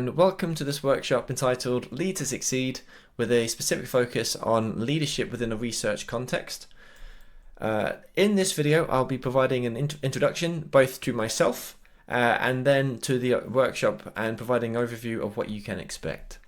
And welcome to this workshop entitled Lead to Succeed, with a specific focus on leadership within a research context. In this video, I'll be providing an introduction both to myself and then to the workshop, and providing an overview of what you can expect.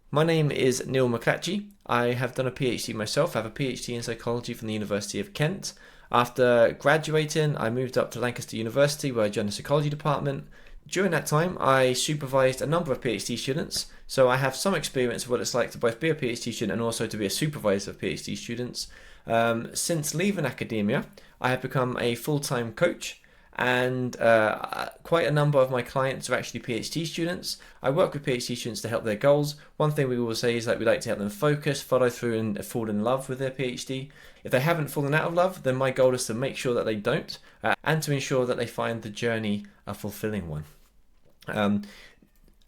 My name is Neil McClatchy. I have done a PhD myself. I have a PhD in psychology from the University of Kent. After graduating, I moved up to Lancaster University, where I joined the psychology department. During that time, I supervised a number of PhD students, so I have some experience of what it's like to both be a PhD student and also to be a supervisor of PhD students. Since leaving academia, I have become a full-time coach, and quite a number of my clients are actually PhD students. I work with PhD students to help their goals. One thing we always say is that we like to help them focus, follow through, and fall in love with their PhD. If they haven't fallen out of love, then my goal is to make sure that they don't, and to ensure that they find the journey a fulfilling one.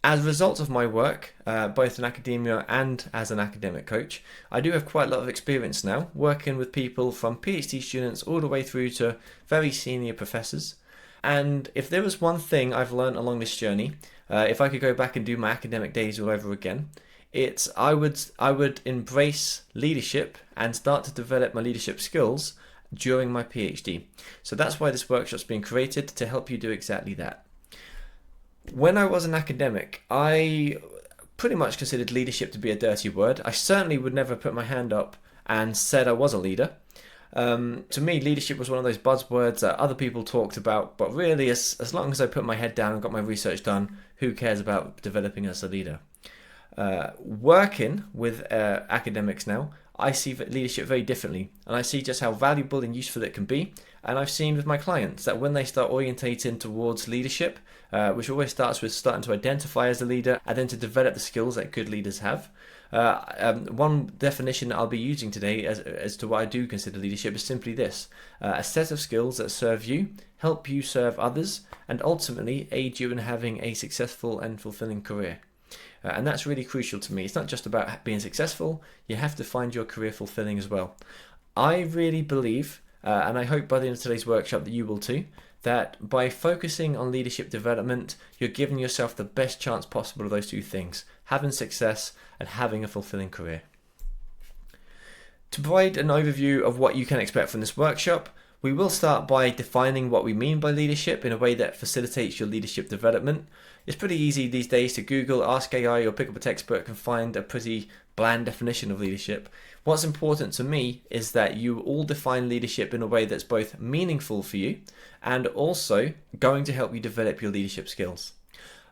As a result of my work, both in academia and as an academic coach, I do have quite a lot of experience now working with people from PhD students all the way through to very senior professors. And if there was one thing I've learned along this journey, if I could go back and do my academic days all over again, it's I would embrace leadership and start to develop my leadership skills during my PhD. So that's why this workshop's been created, to help you do exactly that. When I was an academic, I pretty much considered leadership to be a dirty word. I certainly would never put my hand up and said I was a leader. To me, leadership was one of those buzzwords that other people talked about, but really, as long as I put my head down and got my research done, who cares about developing as a leader? Working with academics now, I see leadership very differently, and I see just how valuable and useful it can be. And I've seen with my clients that when they start orientating towards leadership, which always starts with starting to identify as a leader and then to develop the skills that good leaders have. One definition that I'll be using today as to what I do consider leadership is simply this: a set of skills that serve you, help you serve others, and ultimately aid you in having a successful and fulfilling career. And that's really crucial to me. It's not just about being successful, you have to find your career fulfilling as well. I really believe, and I hope by the end of today's workshop that you will too, that by focusing on leadership development, you're giving yourself the best chance possible of those two things: having success and having a fulfilling career. To provide an overview of what you can expect from this workshop, we will start by defining what we mean by leadership in a way that facilitates your leadership development. It's pretty easy these days to Google, ask AI, or pick up a textbook and find a pretty bland definition of leadership. What's important to me is that you all define leadership in a way that's both meaningful for you and also going to help you develop your leadership skills.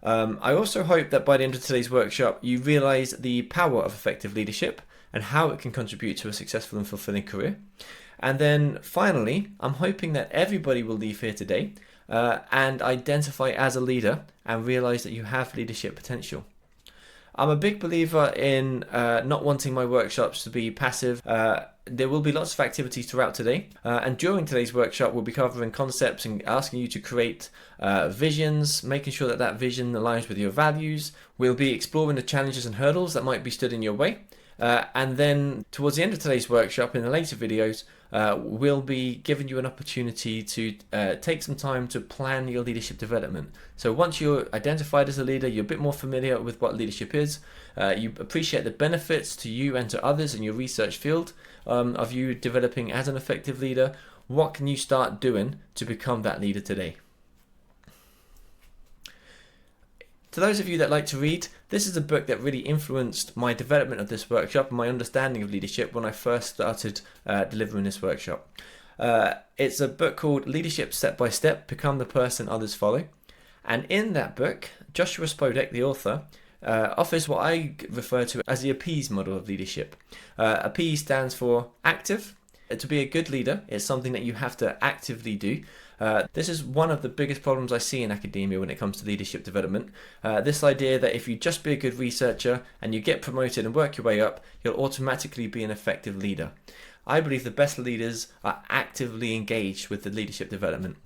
I also hope that by the end of today's workshop, you realize the power of effective leadership and how it can contribute to a successful and fulfilling career. And then finally, I'm hoping that everybody will leave here today and identify as a leader and realize that you have leadership potential. I'm a big believer in not wanting my workshops to be passive. There will be lots of activities throughout today, and during today's workshop we'll be covering concepts and asking you to create visions, making sure that that vision aligns with your values. We'll be exploring the challenges and hurdles that might be stood in your way. And then towards the end of today's workshop, in the later videos, we'll be giving you an opportunity to take some time to plan your leadership development. So once you're identified as a leader, you're a bit more familiar with what leadership is, you appreciate the benefits to you and to others in your research field of you developing as an effective leader. What can you start doing to become that leader today? To those of you that like to read, this is a book that really influenced my development of this workshop and my understanding of leadership when I first started delivering this workshop. It's a book called Leadership Step by Step, Become the Person Others Follow. And in that book, Joshua Spodek, the author, offers what I refer to as the APPEASE model of leadership. APPEASE stands for active. To be a good leader, it's something that you have to actively do. This is one of the biggest problems I see in academia when it comes to leadership development. This idea that if you just be a good researcher and you get promoted and work your way up, you'll automatically be an effective leader. I believe the best leaders are actively engaged with the leadership development.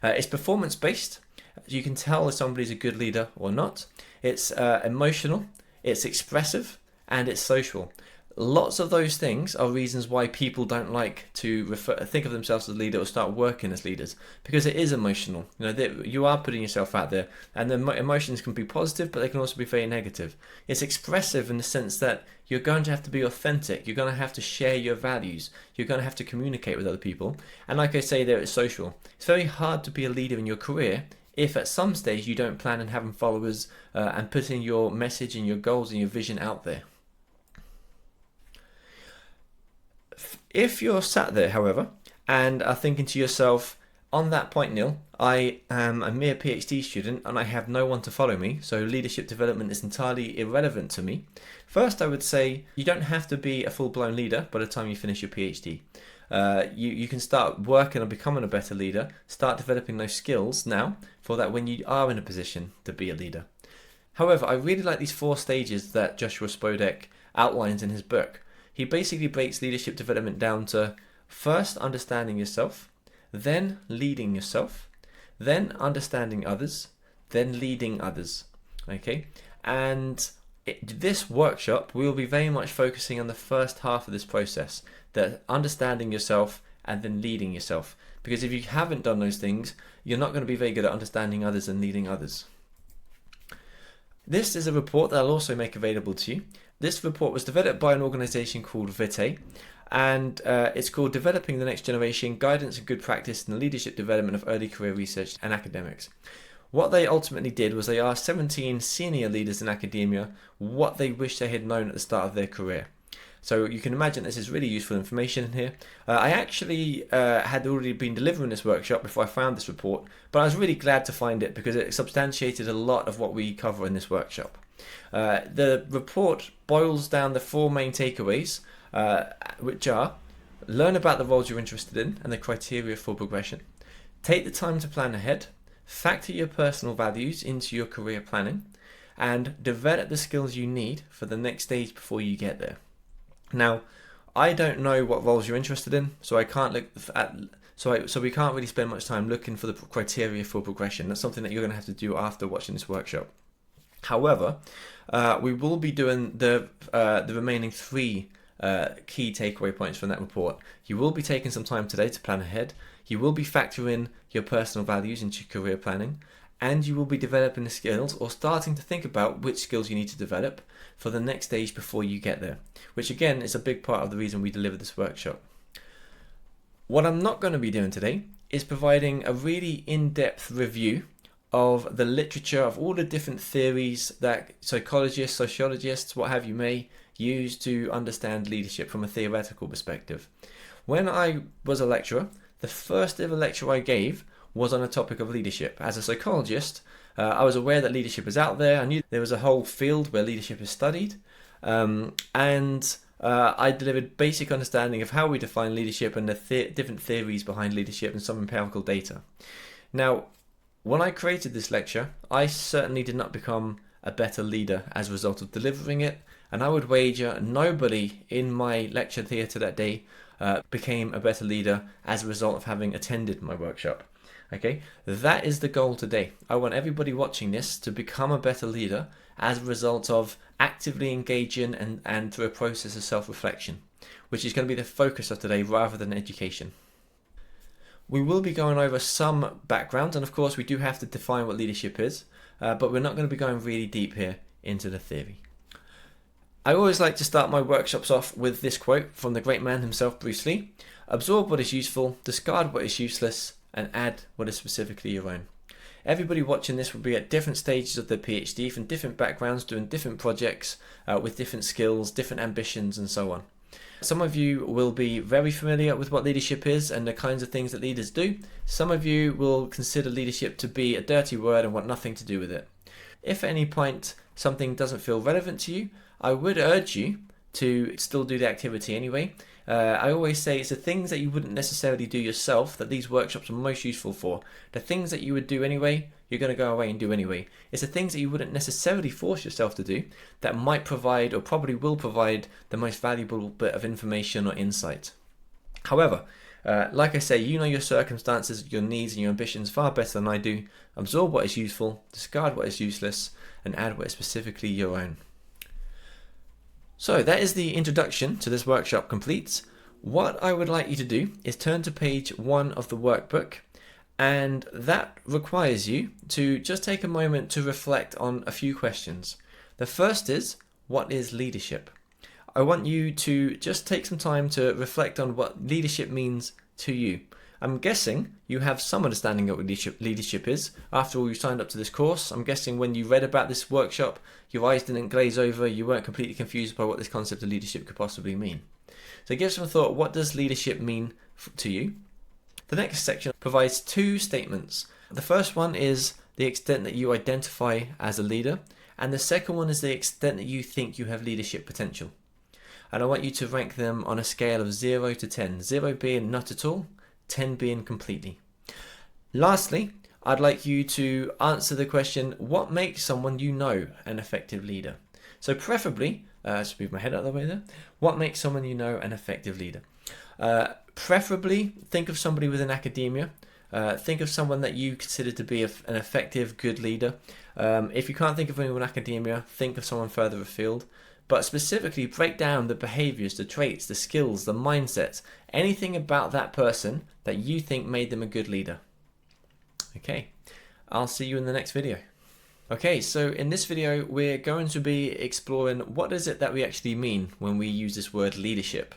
It's performance-based. You can tell if somebody's a good leader or not. It's emotional, it's expressive, and it's social. Lots of those things are reasons why people don't like to think of themselves as a leader or start working as leaders, because it is emotional. You are putting yourself out there, and the emotions can be positive, but they can also be very negative. It's expressive in the sense that you're going to have to be authentic. You're going to have to share your values. You're going to have to communicate with other people. And like I say there, it's social. It's very hard to be a leader in your career if at some stage you don't plan on having followers and putting your message and your goals and your vision out there. If you're sat there, however, and are thinking to yourself, on that point, Neil, I am a mere PhD student and I have no one to follow me, so leadership development is entirely irrelevant to me. First, I would say you don't have to be a full-blown leader by the time you finish your PhD. You can start working on becoming a better leader, start developing those skills now for that when you are in a position to be a leader. However, I really like these 4 stages that Joshua Spodek outlines in his book. He basically breaks leadership development down to first understanding yourself, then leading yourself, then understanding others, then leading others. Okay, and this workshop we will be very much focusing on the first half of this process, that understanding yourself and then leading yourself. Because if you haven't done those things, you're not going to be very good at understanding others and leading others. This is a report that I'll also make available to you. This report was developed by an organisation called Vitae, and it's called Developing the Next Generation, Guidance and Good Practice in the Leadership Development of Early Career Research and Academics. What they ultimately did was they asked 17 senior leaders in academia what they wish they had known at the start of their career. So you can imagine this is really useful information in here. I actually had already been delivering this workshop before I found this report, but I was really glad to find it because it substantiated a lot of what we cover in this workshop. The report boils down the 4 main takeaways, which are: learn about the roles you're interested in and the criteria for progression, take the time to plan ahead, factor your personal values into your career planning, and develop the skills you need for the next stage before you get there. Now, I don't know what roles you're interested in, so I can't look at. So we can't really spend much time looking for the criteria for progression. That's something that you're going to have to do after watching this workshop. However, we will be doing the remaining 3 key takeaway points from that report. You will be taking some time today to plan ahead. You will be factoring your personal values into your career planning, and you will be developing the skills or starting to think about which skills you need to develop for the next stage before you get there, which again is a big part of the reason we deliver this workshop. What I'm not going to be doing today is providing a really in-depth review of the literature of all the different theories that psychologists, sociologists, what have you may use to understand leadership from a theoretical perspective. When I was a lecturer, the first ever lecture I gave was on a topic of leadership. As a psychologist, I was aware that leadership is out there. I knew there was a whole field where leadership is studied, and I delivered basic understanding of how we define leadership and the different theories behind leadership and some empirical data. Now, when I created this lecture, I certainly did not become a better leader as a result of delivering it, and I would wager nobody in my lecture theatre that day became a better leader as a result of having attended my workshop. Okay, that is the goal today. I want everybody watching this to become a better leader as a result of actively engaging and through a process of self-reflection, which is going to be the focus of today rather than education. We will be going over some background, and of course we do have to define what leadership is, but we're not going to be going really deep here into the theory. I always like to start my workshops off with this quote from the great man himself, Bruce Lee: "Absorb what is useful, discard what is useless, and add what is specifically your own." Everybody watching this will be at different stages of their PhD, from different backgrounds, doing different projects with different skills, different ambitions, and so on. Some of you will be very familiar with what leadership is and the kinds of things that leaders do. Some of you will consider leadership to be a dirty word and want nothing to do with it. If at any point something doesn't feel relevant to you, I would urge you to still do the activity anyway. I always say it's the things that you wouldn't necessarily do yourself that these workshops are most useful for. The things that you would do anyway, you're going to go away and do anyway. It's the things that you wouldn't necessarily force yourself to do that might provide, or probably will provide, the most valuable bit of information or insight. However, like I say, you know your circumstances, your needs and your ambitions far better than I do. Absorb what is useful, discard what is useless, and add what is specifically your own. So that is the introduction to this workshop complete. What I would like you to do is turn to page 1 of the workbook, and that requires you to just take a moment to reflect on a few questions. The first is, what is leadership? I want you to just take some time to reflect on what leadership means to you. I'm guessing you have some understanding of what leadership is. After all, you signed up to this course. I'm guessing when you read about this workshop, your eyes didn't glaze over, you weren't completely confused by what this concept of leadership could possibly mean. So give some thought, what does leadership mean to you? The next section provides 2 statements. The first one is the extent that you identify as a leader, and the second one is the extent that you think you have leadership potential. And I want you to rank them on a scale of 0 to 10, 0 being not at all, 10 being completely. Lastly, I'd like you to answer the question, what makes someone you know an effective leader? So preferably, just move my head out of the way there, what makes someone you know an effective leader? Preferably, think of somebody within academia. Think of someone that you consider to be an effective, good leader. If you can't think of anyone in academia, think of someone further afield. But specifically, break down the behaviours, the traits, the skills, the mindsets, anything about that person that you think made them a good leader. Okay, I'll see you in the next video. Okay, so in this video, we're going to be exploring what is it that we actually mean when we use this word leadership.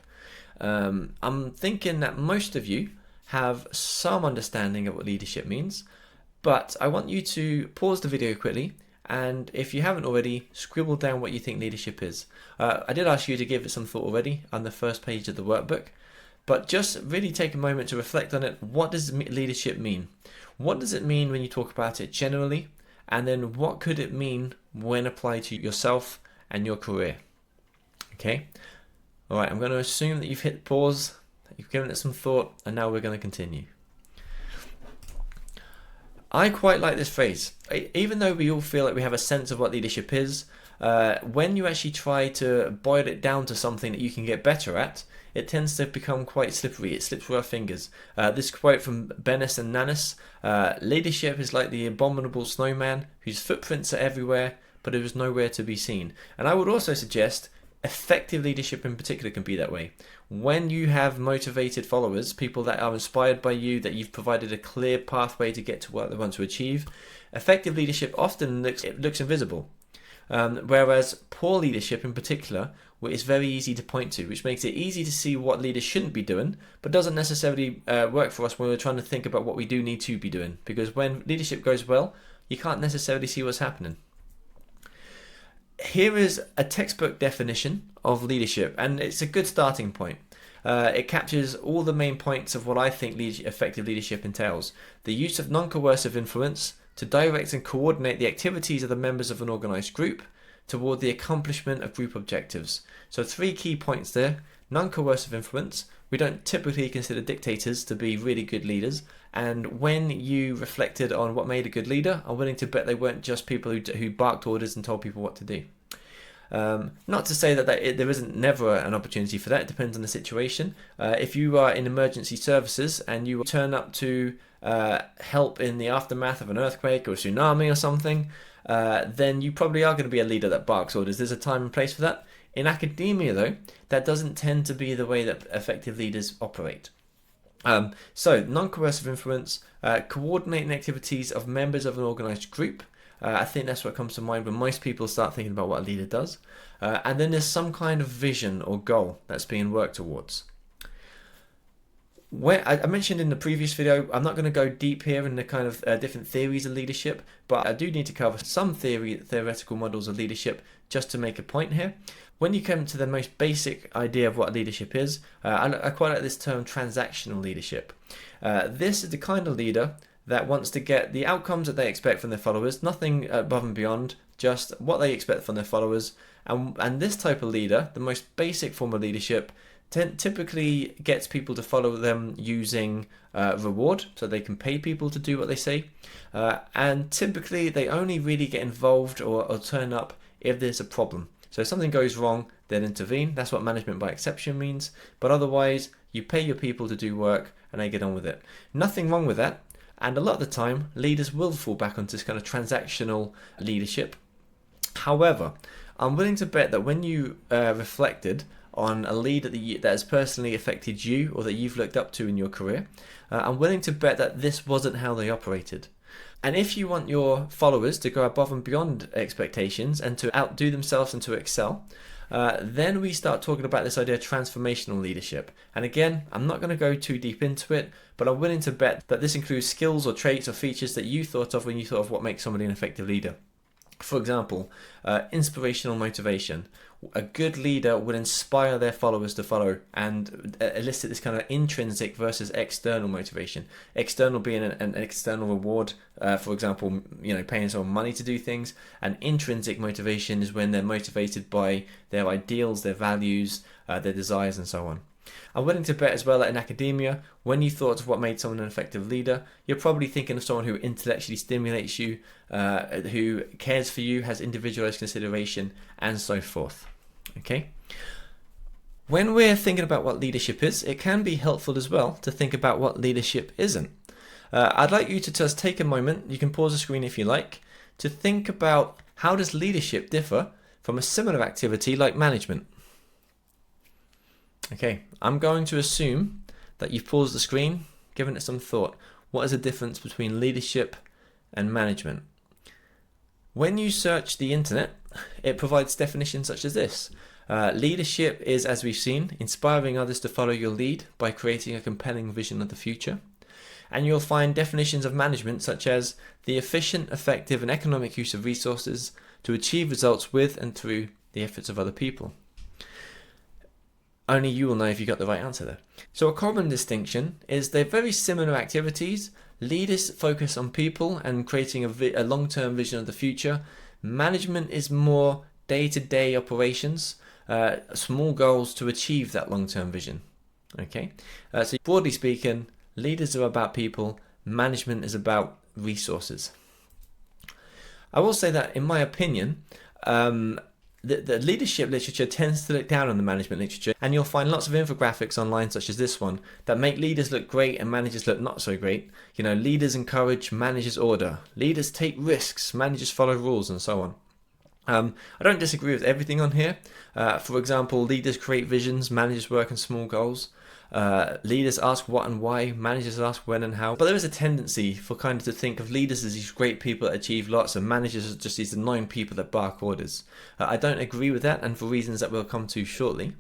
I'm thinking that most of you have some understanding of what leadership means, but I want you to pause the video quickly, and if you haven't already, scribble down what you think leadership is. I did ask you to give it some thought already on the first page of the workbook, but just really take a moment to reflect on it. What does leadership mean? What does it mean when you talk about it generally? And then what could it mean when applied to yourself and your career? Okay. All right, I'm going to assume that you've hit pause, that you've given it some thought, and now we're going to continue. I quite like this phrase. Even though we all feel like we have a sense of what leadership is, when you actually try to boil it down to something that you can get better at, it tends to become quite slippery. It slips through our fingers. This quote from Bennis and Nanis, leadership is like the abominable snowman whose footprints are everywhere, but it is nowhere to be seen. And I would also suggest effective leadership in particular can be that way. When you have motivated followers, people that are inspired by you, that you've provided a clear pathway to get to what they want to achieve, effective leadership often looks invisible. Whereas poor leadership in particular is very easy to point to, which makes it easy to see what leaders shouldn't be doing, but doesn't necessarily work for us when we're trying to think about what we do need to be doing. Because when leadership goes well, you can't necessarily see what's happening. Here is a textbook definition of leadership, and it's a good starting point. It captures all the main points of what I think effective leadership entails. The use of non-coercive influence to direct and coordinate the activities of the members of an organised group toward the accomplishment of group objectives. So 3 key points there. Non-coercive influence. We don't typically consider dictators to be really good leaders, and when you reflected on what made a good leader, I'm willing to bet they weren't just people who barked orders and told people what to do. Not to say that there isn't never an opportunity for that. It depends on the situation. If you are in emergency services and you turn up to help in the aftermath of an earthquake or a tsunami or something, then you probably are going to be a leader that barks orders. There's a time and place for that. In academia, though, that doesn't tend to be the way that effective leaders operate. So, non-coercive influence, coordinating activities of members of an organised group. I think that's what comes to mind when most people start thinking about what a leader does. And then there's some kind of vision or goal that's being worked towards. Where I mentioned in the previous video, I'm not going to go deep here in the kind of different theories of leadership, but I do need to cover some theoretical models of leadership just to make a point here. When you come to the most basic idea of what leadership is, I quite like this term transactional leadership. This is the kind of leader that wants to get the outcomes that they expect from their followers, nothing above and beyond, just what they expect from their followers. And this type of leader, the most basic form of leadership, typically gets people to follow them using reward, so they can pay people to do what they say. And typically they only really get involved or turn up if there's a problem. So if something goes wrong, they'll intervene. That's what management by exception means. But otherwise, you pay your people to do work and they get on with it. Nothing wrong with that. And a lot of the time, leaders will fall back onto this kind of transactional leadership. However, I'm willing to bet that when you reflected on a leader that has personally affected you or that you've looked up to in your career, I'm willing to bet that this wasn't how they operated. And if you want your followers to go above and beyond expectations and to outdo themselves and to excel, then we start talking about this idea of transformational leadership. And again, I'm not going to go too deep into it, but I'm willing to bet that this includes skills or traits or features that you thought of when you thought of what makes somebody an effective leader. For example, inspirational motivation. A good leader would inspire their followers to follow and elicit this kind of intrinsic versus external motivation. External being an external reward, for example, paying someone money to do things. And intrinsic motivation is when they're motivated by their ideals, their values, their desires, and so on. I'm willing to bet as well that in academia, when you thought of what made someone an effective leader, you're probably thinking of someone who intellectually stimulates you, who cares for you, has individualized consideration, and so forth. Okay. When we're thinking about what leadership is, it can be helpful as well to think about what leadership isn't. I'd like you to just take a moment, you can pause the screen if you like, to think about how does leadership differ from a similar activity like management. Okay, I'm going to assume that you've paused the screen, given it some thought. What is the difference between leadership and management? When you search the internet, it provides definitions such as this. Leadership is, as we've seen, inspiring others to follow your lead by creating a compelling vision of the future. And you'll find definitions of management such as the efficient, effective, and economic use of resources to achieve results with and through the efforts of other people. Only you will know if you got the right answer there. So a common distinction is they're very similar activities. Leaders focus on people and creating a long-term vision of the future. Management is more day-to-day operations, small goals to achieve that long-term vision. Okay, so broadly speaking, leaders are about people, management is about resources. I will say that in my opinion, the leadership literature tends to look down on the management literature, and you'll find lots of infographics online such as this one that make leaders look great and managers look not so great. Leaders encourage, managers order. Leaders take risks, managers follow rules, and so on. I don't disagree with everything on here. For example, leaders create visions, managers work on small goals. Leaders ask what and why, managers ask when and how. But there is a tendency for kind of to think of leaders as these great people that achieve lots and managers as just these annoying people that bark orders. I don't agree with that, and for reasons that we'll come to shortly.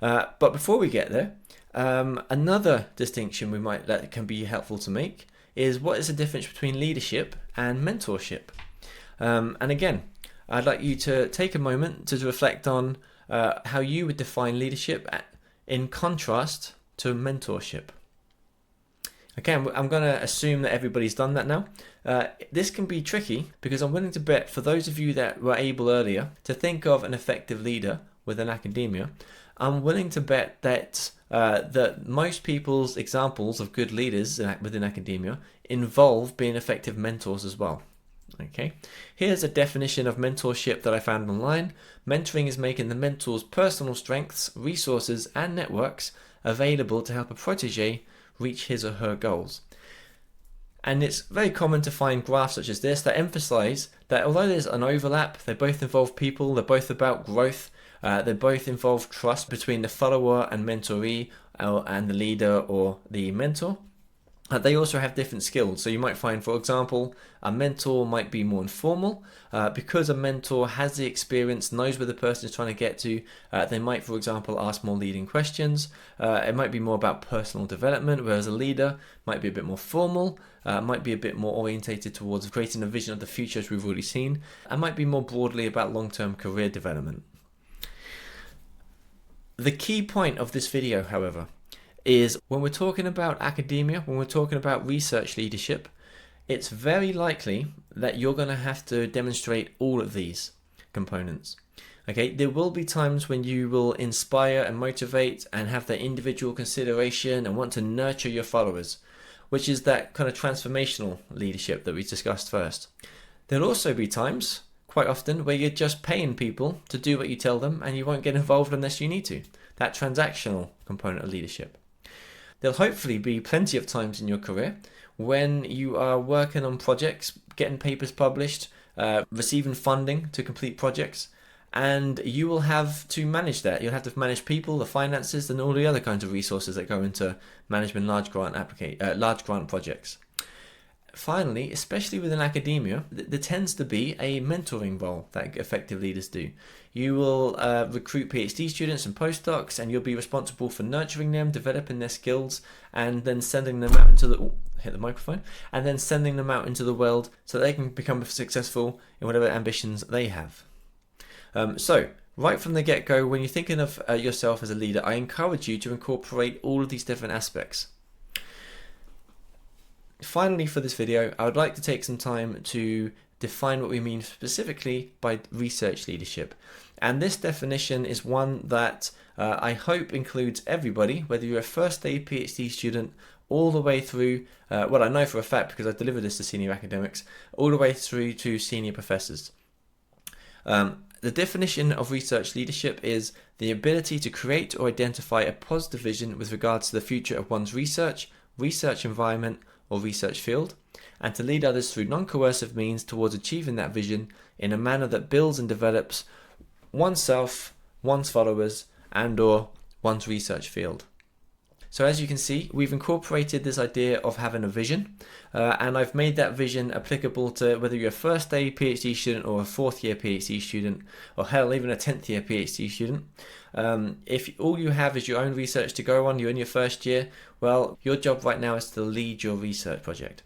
But before we get there, another distinction that can be helpful to make is what is the difference between leadership and mentorship. And again, I'd like you to take a moment to reflect on how you would define leadership in contrast to mentorship. Okay, I'm going to assume that everybody's done that now. This can be tricky because I'm willing to bet for those of you that were able earlier to think of an effective leader within academia, I'm willing to bet that most people's examples of good leaders within academia involve being effective mentors as well. Okay, here's a definition of mentorship that I found online. Mentoring is making the mentor's personal strengths, resources, and networks available to help a protege reach his or her goals. And it's very common to find graphs such as this that emphasize that although there's an overlap, they both involve people, they're both about growth, they both involve trust between the follower and mentoree, and the leader or the mentor. They also have different skills. So you might find, for example, a mentor might be more informal. Because a mentor has the experience, knows where the person is trying to get to, they might, for example, ask more leading questions. It might be more about personal development, whereas a leader might be a bit more formal, might be a bit more orientated towards creating a vision of the future, as we've already seen, and might be more broadly about long-term career development. The key point of this video, however, is when we're talking about academia, when we're talking about research leadership, it's very likely that you're going to have to demonstrate all of these components. Okay, there will be times when you will inspire and motivate and have that individual consideration and want to nurture your followers, which is that kind of transformational leadership that we discussed first. There'll also be times, quite often, where you're just paying people to do what you tell them and you won't get involved unless you need to. That transactional component of leadership. There'll hopefully be plenty of times in your career when you are working on projects, getting papers published, receiving funding to complete projects, and you will have to manage that. You'll have to manage people, the finances, and all the other kinds of resources that go into management large grant projects. Finally, especially within academia, there tends to be a mentoring role that effective leaders do. You will recruit PhD students and postdocs, and you'll be responsible for nurturing them, developing their skills, and then sending them out into the and then sending them out into the world so they can become successful in whatever ambitions they have. So right from the get-go, when you're thinking of yourself as a leader, I encourage you to incorporate all of these different aspects. Finally, for this video, I would like to take some time to define what we mean specifically by research leadership. And this definition is one that I hope includes everybody, whether you're a first-day PhD student all the way through, well, I know for a fact because I delivered this to senior academics, all the way through to senior professors. The definition of research leadership is the ability to create or identify a positive vision with regards to the future of one's research environment, or research field, and to lead others through non-coercive means towards achieving that vision in a manner that builds and develops oneself, one's followers, and/or one's research field. So as you can see, we've incorporated this idea of having a vision, and I've made that vision applicable to whether you're a first day PhD student or a fourth year PhD student, or hell, even a 10th year PhD student. If all you have is your own research to go on, you're in your first year, well, your job right now is to lead your research project.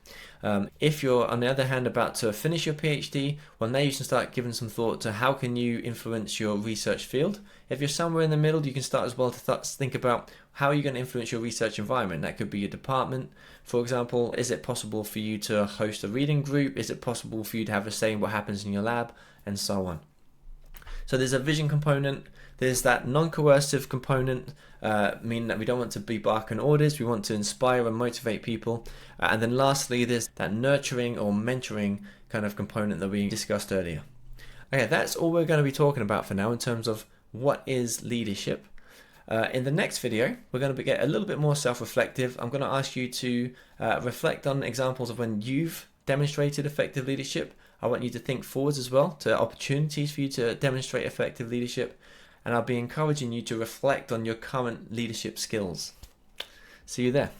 If you're, on the other hand, about to finish your PhD, well, now you can start giving some thought to how can you influence your research field. If you're somewhere in the middle, you can start as well to think about how are you going to influence your research environment. That could be your department, for example. Is it possible for you to host a reading group? Is it possible for you to have a say in what happens in your lab? And so on. So there's a vision component. There's that non-coercive component, meaning that we don't want to be barking orders. We want to inspire and motivate people. And then lastly, there's that nurturing or mentoring kind of component that we discussed earlier. Okay, that's all we're going to be talking about for now in terms of what is leadership. In the next video, we're going to get a little bit more self-reflective. I'm going to ask you to reflect on examples of when you've demonstrated effective leadership. I want you to think forwards as well to opportunities for you to demonstrate effective leadership. And I'll be encouraging you to reflect on your current leadership skills. See you there.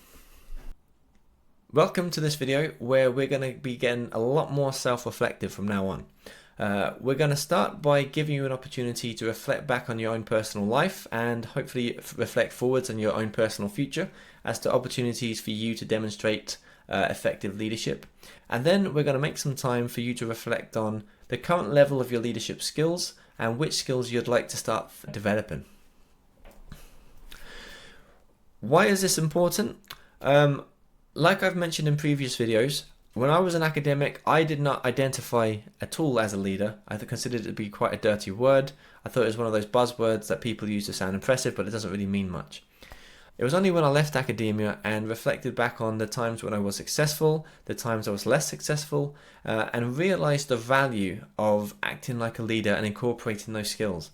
Welcome to this video where we're going to be getting a lot more self-reflective from now on. We're going to start by giving you an opportunity to reflect back on your own personal life and hopefully reflect forwards on your own personal future as to opportunities for you to demonstrate effective leadership. And then we're going to make some time for you to reflect on the current level of your leadership skills and which skills you'd like to start developing. Why is this important? Like I've mentioned in previous videos, when I was an academic, I did not identify at all as a leader. I considered it to be quite a dirty word. I thought it was one of those buzzwords that people use to sound impressive, but it doesn't really mean much. It was only when I left academia and reflected back on the times when I was successful, the times I was less successful, and realized the value of acting like a leader and incorporating those skills.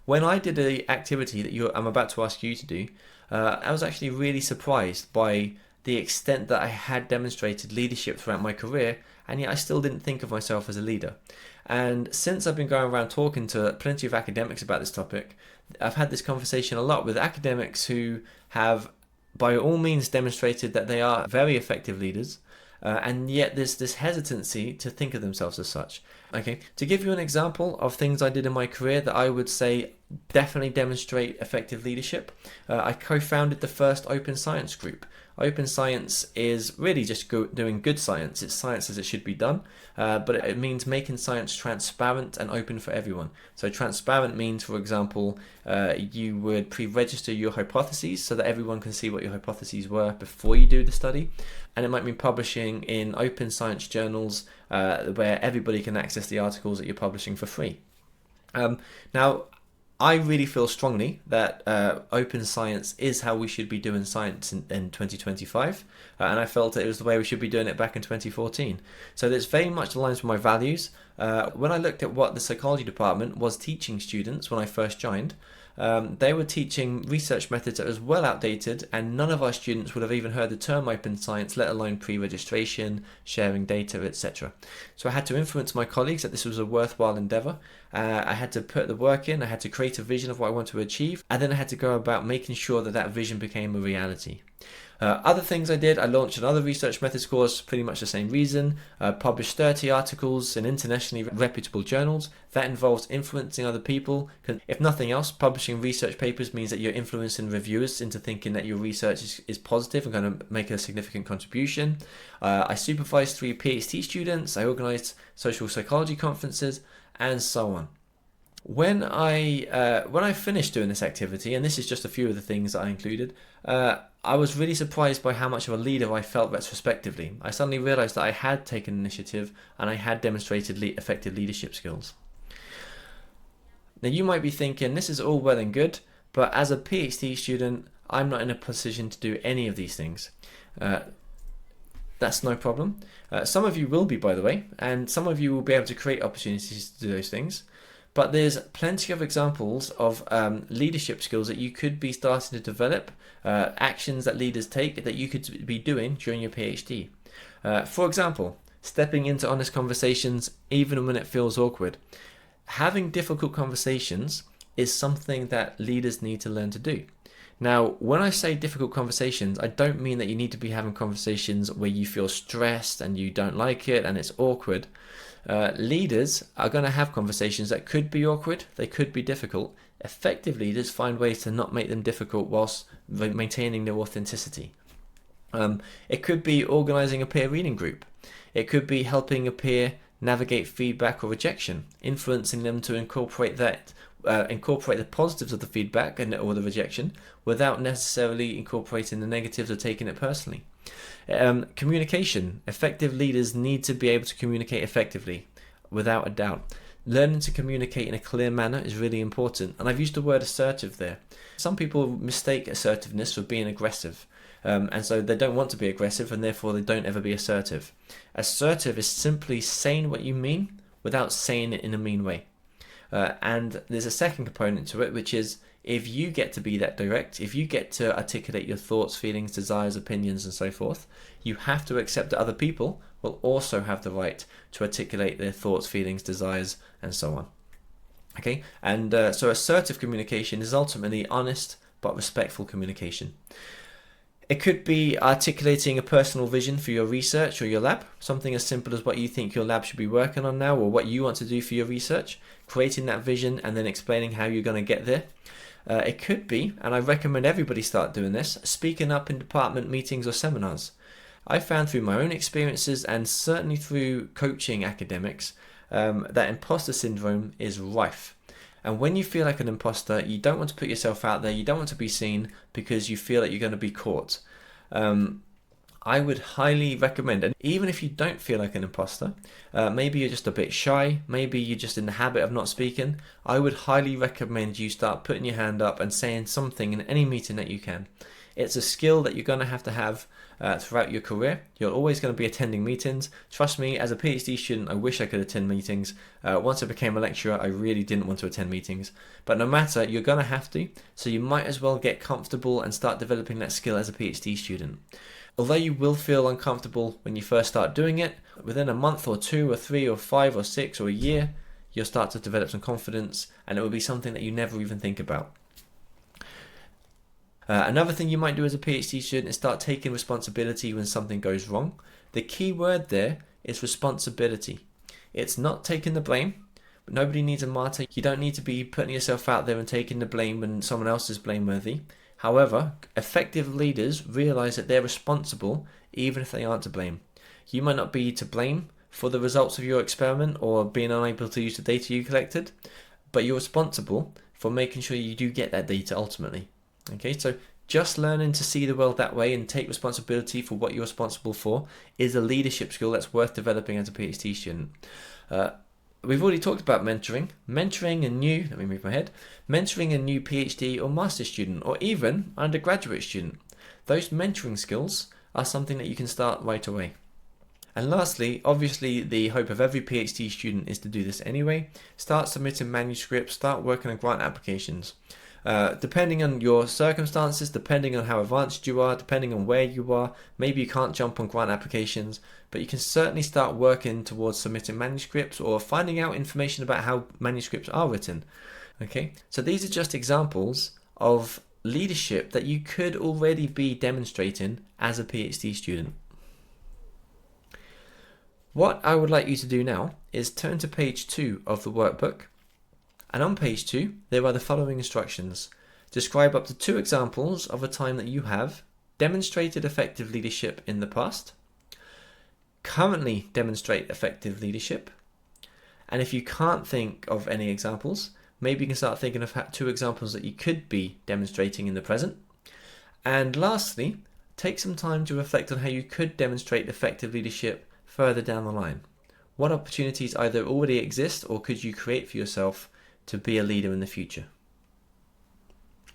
When I did the activity that I'm about to ask you to do, I was actually really surprised by the extent that I had demonstrated leadership throughout my career, and yet I still didn't think of myself as a leader. And since I've been going around talking to plenty of academics about this topic, I've had this conversation a lot with academics who have by all means demonstrated that they are very effective leaders, and yet there's this hesitancy to think of themselves as such. Okay, to give you an example of things I did in my career that I would say definitely demonstrate effective leadership, I co-founded the first open science group. Open science is really just doing good science. It's science as it should be done, but it means making science transparent and open for everyone. So transparent means, for example, you would pre-register your hypotheses so that everyone can see what your hypotheses were before you do the study. And it might mean publishing in open science journals where everybody can access the articles that you're publishing for free. Now, I really feel strongly that open science is how we should be doing science in 2025, and I felt that it was the way we should be doing it back in 2014. So this very much aligns with my values. When I looked at what the psychology department was teaching students when I first joined, they were teaching research methods that was well outdated, and none of our students would have even heard the term open science, let alone pre-registration, sharing data, etc. So I had to influence my colleagues that this was a worthwhile endeavour. I had to put the work in, I had to create a vision of what I wanted to achieve, and then I had to go about making sure that that vision became a reality. Other things I did, I launched another research methods course, pretty much the same reason, published 30 articles in internationally reputable journals. That involves influencing other people. If nothing else, publishing research papers means that you're influencing reviewers into thinking that your research is positive and going to make a significant contribution. I supervised 3 PhD students, I organised social psychology conferences, and so on. When I finished doing this activity, and this is just a few of the things that I included, I was really surprised by how much of a leader I felt retrospectively. I suddenly realised that I had taken initiative and I had demonstrated effective leadership skills. Now you might be thinking, this is all well and good, but as a PhD student, I'm not in a position to do any of these things. That's no problem. Some of you will be, by the way, and some of you will be able to create opportunities to do those things. But there's plenty of examples of leadership skills that you could be starting to develop, actions that leaders take that you could be doing during your PhD. For example, stepping into honest conversations even when it feels awkward. Having difficult conversations is something that leaders need to learn to do. Now, when I say difficult conversations, I don't mean that you need to be having conversations where you feel stressed and you don't like it and it's awkward. Leaders are going to have conversations that could be awkward, they could be difficult. Effective leaders find ways to not make them difficult whilst maintaining their authenticity. It could be organising a peer reading group. It could be helping a peer navigate feedback or rejection, influencing them to incorporate the positives of the feedback or the rejection without necessarily incorporating the negatives or taking it personally. Communication. Effective leaders need to be able to communicate effectively, without a doubt. Learning to communicate in a clear manner is really important, and I've used the word assertive there. Some people mistake assertiveness for being aggressive, and so they don't want to be aggressive, and therefore they don't ever be assertive. Assertive is simply saying what you mean without saying it in a mean way. And there's a second component to it, which is if you get to be that direct, if you get to articulate your thoughts, feelings, desires, opinions, and so forth, you have to accept that other people will also have the right to articulate their thoughts, feelings, desires, and so on. Okay, and so assertive communication is ultimately honest but respectful communication. It could be articulating a personal vision for your research or your lab, something as simple as what you think your lab should be working on now or what you want to do for your research, creating that vision and then explaining how you're going to get there. It could be, and I recommend everybody start doing this, speaking up in department meetings or seminars. I found through my own experiences and certainly through coaching academics that imposter syndrome is rife. And when you feel like an imposter, you don't want to put yourself out there, you don't want to be seen because you feel like you're going to be caught. I would highly recommend, and even if you don't feel like an imposter, maybe you're just a bit shy, maybe you're just in the habit of not speaking, I would highly recommend you start putting your hand up and saying something in any meeting that you can. It's a skill that you're going to have throughout your career. You're always going to be attending meetings. Trust me, as a PhD student, I wish I could attend meetings. Once I became a lecturer, I really didn't want to attend meetings. But no matter, you're going to have to, so you might as well get comfortable and start developing that skill as a PhD student. Although you will feel uncomfortable when you first start doing it, within a month or 2 or 3 or 5 or 6 or a year, you'll start to develop some confidence and it will be something that you never even think about. Another thing you might do as a PhD student is start taking responsibility when something goes wrong. The key word there is responsibility. It's not taking the blame, but nobody needs a martyr. You don't need to be putting yourself out there and taking the blame when someone else is blameworthy. However, effective leaders realize that they're responsible even if they aren't to blame. You might not be to blame for the results of your experiment or being unable to use the data you collected, but you're responsible for making sure you do get that data ultimately. Okay, so just learning to see the world that way and take responsibility for what you're responsible for is a leadership skill that's worth developing as a PhD student. We've already talked about mentoring. Mentoring a new PhD or master's student or even undergraduate student. Those mentoring skills are something that you can start right away. And lastly, obviously the hope of every PhD student is to do this anyway. Start submitting manuscripts, start working on grant applications. Depending on your circumstances, depending on how advanced you are, depending on where you are, maybe you can't jump on grant applications, but you can certainly start working towards submitting manuscripts or finding out information about how manuscripts are written. Okay, so these are just examples of leadership that you could already be demonstrating as a PhD student. What I would like you to do now is turn to page 2 of the workbook. And on page 2, there are the following instructions. Describe up to 2 examples of a time that you have demonstrated effective leadership in the past, currently demonstrate effective leadership, and if you can't think of any examples, maybe you can start thinking of 2 examples that you could be demonstrating in the present. And lastly, take some time to reflect on how you could demonstrate effective leadership further down the line. What opportunities either already exist or could you create for yourself to be a leader in the future?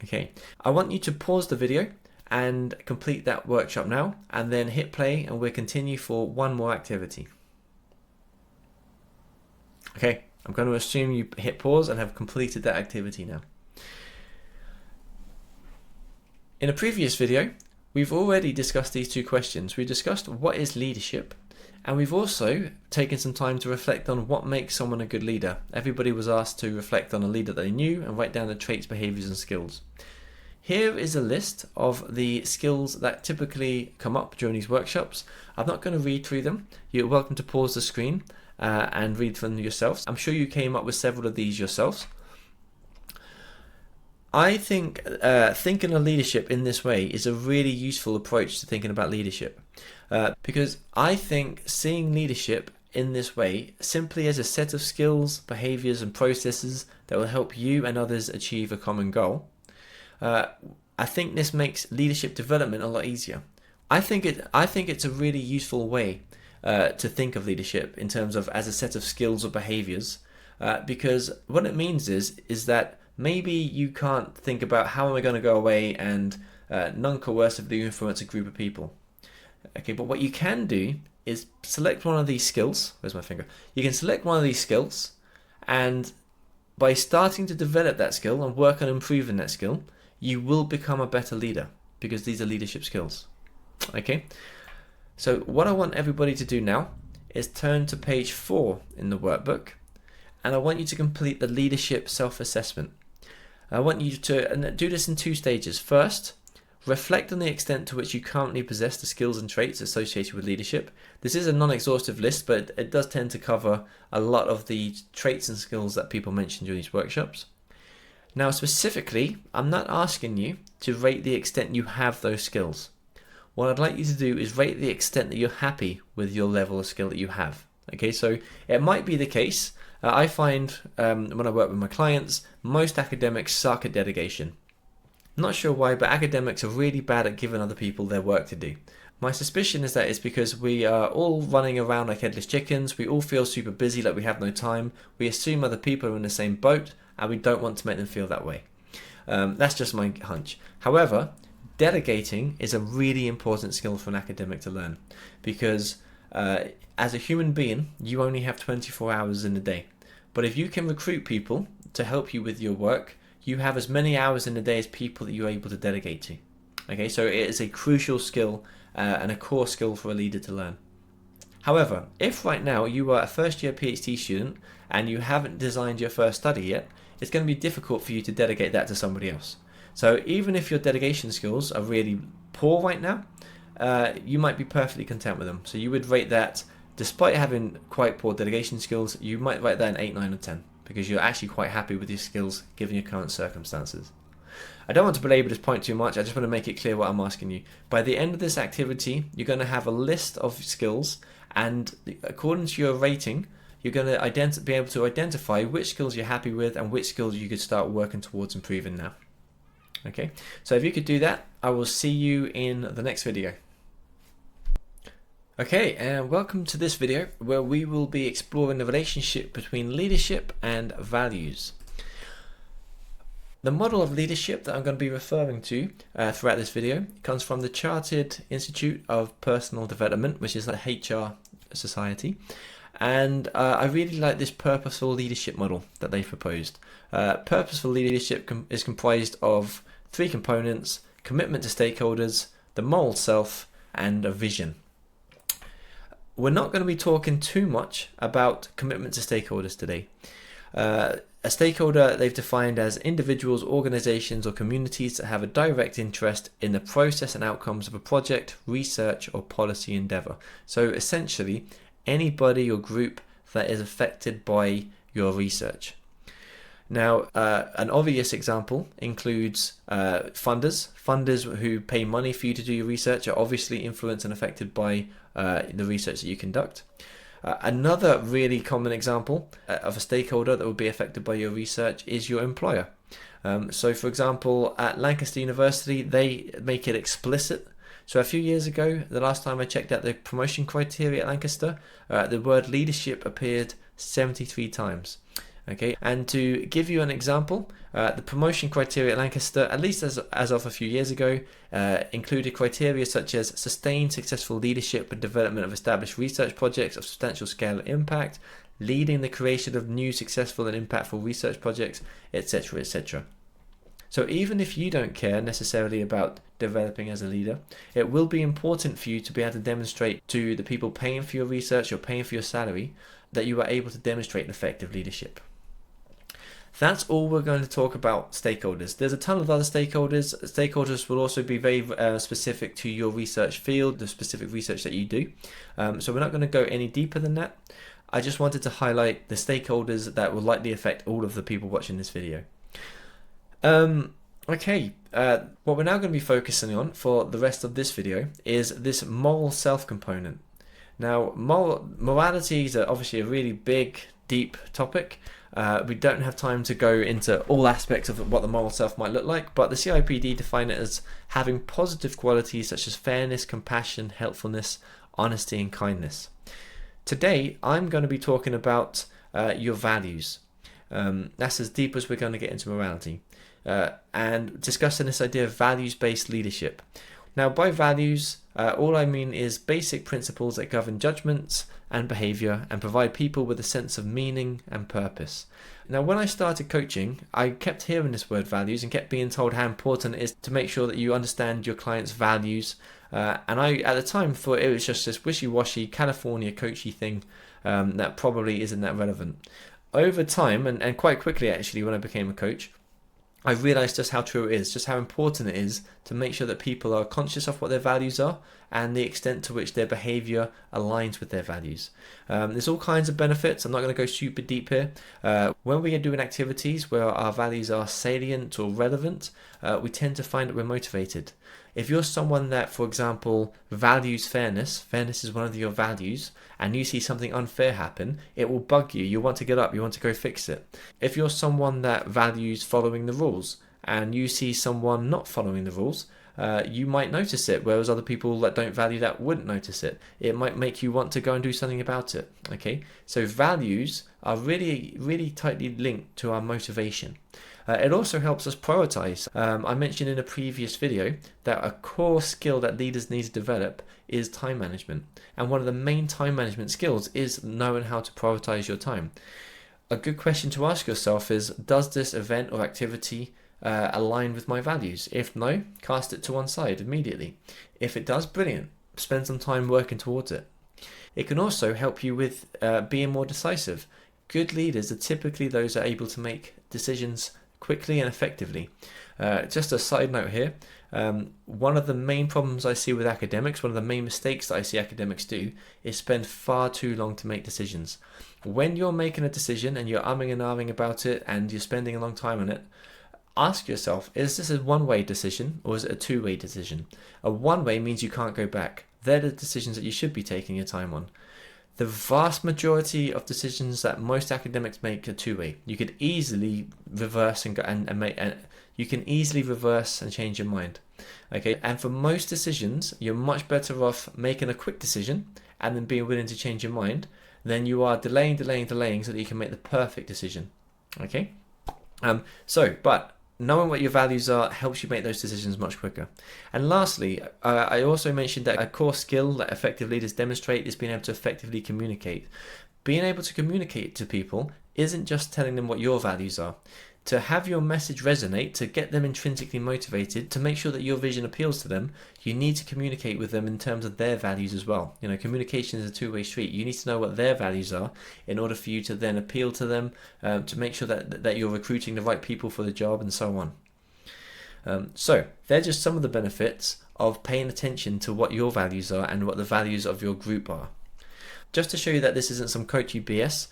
Okay, I want you to pause the video and complete that workshop now, and then hit play and we'll continue for one more activity. Okay, I'm going to assume you hit pause and have completed that activity now. In a previous video, we've already discussed these 2 questions. We discussed what is leadership, and we've also taken some time to reflect on what makes someone a good leader. Everybody was asked to reflect on a leader they knew and write down the traits, behaviours and skills. Here is a list of the skills that typically come up during these workshops. I'm not going to read through them. You're welcome to pause the screen and read them yourselves. I'm sure you came up with several of these yourselves. I think thinking of leadership in this way is a really useful approach to thinking about leadership, because I think seeing leadership in this way simply as a set of skills, behaviours and processes that will help you and others achieve a common goal, I think this makes leadership development a lot easier. I think it's a really useful way to think of leadership in terms of as a set of skills or behaviours, because what it means is that maybe you can't think about how am I going to go away and non-coercively influence a group of people. Okay, but what you can do is select one of these skills. Where's my finger? You can select one of these skills, and by starting to develop that skill and work on improving that skill, you will become a better leader, because these are leadership skills. Okay, so what I want everybody to do now is turn to page 4 in the workbook, and I want you to complete the leadership self-assessment. I want you to do this in 2 stages. First, reflect on the extent to which you currently possess the skills and traits associated with leadership. This is a non-exhaustive list, but it does tend to cover a lot of the traits and skills that people mention during these workshops. Now, specifically, I'm not asking you to rate the extent you have those skills. What I'd like you to do is rate the extent that you're happy with your level of skill that you have. Okay, so it might be the case. I find when I work with my clients, most academics suck at delegation. Not sure why, but academics are really bad at giving other people their work to do. My suspicion is that it's because we are all running around like headless chickens. We all feel super busy, like we have no time. We assume other people are in the same boat, and we don't want to make them feel that way. That's just my hunch. However, delegating is a really important skill for an academic to learn, because as a human being, you only have 24 hours in a day. But if you can recruit people to help you with your work, you have as many hours in a day as people that you're able to delegate to. Okay, so it is a crucial skill and a core skill for a leader to learn. However, if right now you are a first-year PhD student and you haven't designed your first study yet, it's going to be difficult for you to delegate that to somebody else. So even if your delegation skills are really poor right now, you might be perfectly content with them. So you would rate that, despite having quite poor delegation skills, you might rate that an 8, 9 or 10, because you're actually quite happy with your skills given your current circumstances. I don't want to belabor this point too much, I just want to make it clear what I'm asking you. By the end of this activity, you're going to have a list of skills, and according to your rating, you're going to be able to identify which skills you're happy with and which skills you could start working towards improving now. Okay, so if you could do that, I will see you in the next video. Okay, and welcome to this video where we will be exploring the relationship between leadership and values. The model of leadership that I'm going to be referring to throughout this video comes from the Chartered Institute of Personal Development, which is the HR society. And I really like this purposeful leadership model that they've proposed. Purposeful leadership is comprised of 3 components: commitment to stakeholders, the moral self, and a vision. We're not going to be talking too much about commitment to stakeholders today. A stakeholder they've defined as individuals, organizations, or communities that have a direct interest in the process and outcomes of a project, research, or policy endeavor. So essentially, anybody or group that is affected by your research. Now, an obvious example includes funders. Funders who pay money for you to do your research are obviously influenced and affected by the research that you conduct. Another really common example of a stakeholder that will be affected by your research is your employer. So, for example, at Lancaster University, they make it explicit. So a few years ago, the last time I checked out the promotion criteria at Lancaster, the word leadership appeared 73 times. Okay, and to give you an example, the promotion criteria at Lancaster, at least as of a few years ago, included criteria such as sustained successful leadership and development of established research projects of substantial scale and impact, leading the creation of new successful and impactful research projects, etc., etc. So even if you don't care necessarily about developing as a leader, it will be important for you to be able to demonstrate to the people paying for your research or paying for your salary that you are able to demonstrate effective leadership. That's all we're going to talk about stakeholders. There's a ton of other stakeholders. Stakeholders will also be very specific to your research field, the specific research that you do. So we're not going to go any deeper than that. I just wanted to highlight the stakeholders that will likely affect all of the people watching this video. Okay, what we're now going to be focusing on for the rest of this video is this moral self component. Now, morality is obviously a really big, deep topic. We don't have time to go into all aspects of what the moral self might look like, but the CIPD define it as having positive qualities such as fairness, compassion, helpfulness, honesty, and kindness. Today, I'm going to be talking about your values. That's as deep as we're going to get into morality. And discussing this idea of values-based leadership. Now, by values, all I mean is basic principles that govern judgments and behavior and provide people with a sense of meaning and purpose. Now, when I started coaching, I kept hearing this word values and kept being told how important it is to make sure that you understand your client's values. And I, at the time, thought it was just this wishy-washy California coachy thing that probably isn't that relevant. Over time, and quite quickly actually, when I became a coach, I realised just how true it is, just how important it is to make sure that people are conscious of what their values are and the extent to which their behaviour aligns with their values. There's all kinds of benefits. I'm not going to go super deep here. When we are doing activities where our values are salient or relevant, we tend to find that we're motivated. If you're someone that, for example, values fairness is one of your values, and you see something unfair happen, it will bug you. You want to get up, you want to go fix it. If you're someone that values following the rules, and you see someone not following the rules, you might notice it, whereas other people that don't value that wouldn't notice it. It might make you want to go and do something about it. Okay, so values are really, really tightly linked to our motivation. It also helps us prioritize. I mentioned in a previous video that a core skill that leaders need to develop is time management. And one of the main time management skills is knowing how to prioritize your time. A good question to ask yourself is, does this event or activity align with my values? If no, cast it to one side immediately. If it does, brilliant. Spend some time working towards it. It can also help you with being more decisive. Good leaders are typically those that are able to make decisions quickly and effectively. Just a side note here, one of the main problems I see with academics, one of the main mistakes that I see academics do, is spend far too long to make decisions. When you're making a decision and you're umming and ahhing about it and you're spending a long time on it, ask yourself, is this a one-way decision or is it a two-way decision? A one-way means you can't go back. They're the decisions that you should be taking your time on. The vast majority of decisions that most academics make are two-way. You could easily reverse you can easily reverse and change your mind. Okay, and for most decisions, you're much better off making a quick decision and then being willing to change your mind than you are delaying so that you can make the perfect decision. Okay, but Knowing what your values are helps you make those decisions much quicker. And lastly, I also mentioned that a core skill that effective leaders demonstrate is being able to effectively communicate. Being able to communicate to people isn't just telling them what your values are. To have your message resonate, to get them intrinsically motivated, to make sure that your vision appeals to them, you need to communicate with them in terms of their values as well. Communication is a two-way street. You need to know what their values are in order for you to then appeal to them, to make sure that you're recruiting the right people for the job and so on. So they're just some of the benefits of paying attention to what your values are and what the values of your group are. Just to show you that this isn't some coachy BS,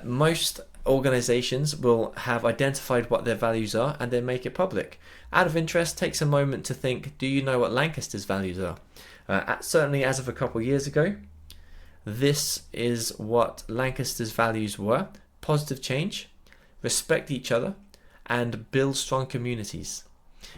most organizations will have identified what their values are and then make it public. Out of interest, takes a moment to think, do you know what Lancaster's values are? Certainly as of a couple of years ago, this is what Lancaster's values were: positive change, respect each other, and build strong communities.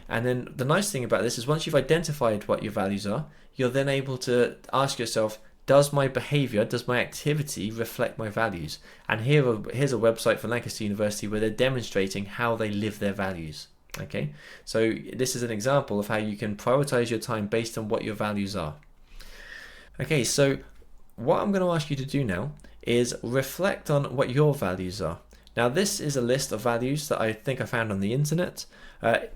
And then the nice thing about this is once you've identified what your values are, you're then able to ask yourself, does my behaviour, does my activity reflect my values? And here's a website for Lancaster University where they're demonstrating how they live their values. Okay, so this is an example of how you can prioritise your time based on what your values are. Okay, so what I'm going to ask you to do now is reflect on what your values are. Now, this is a list of values that I think I found on the internet.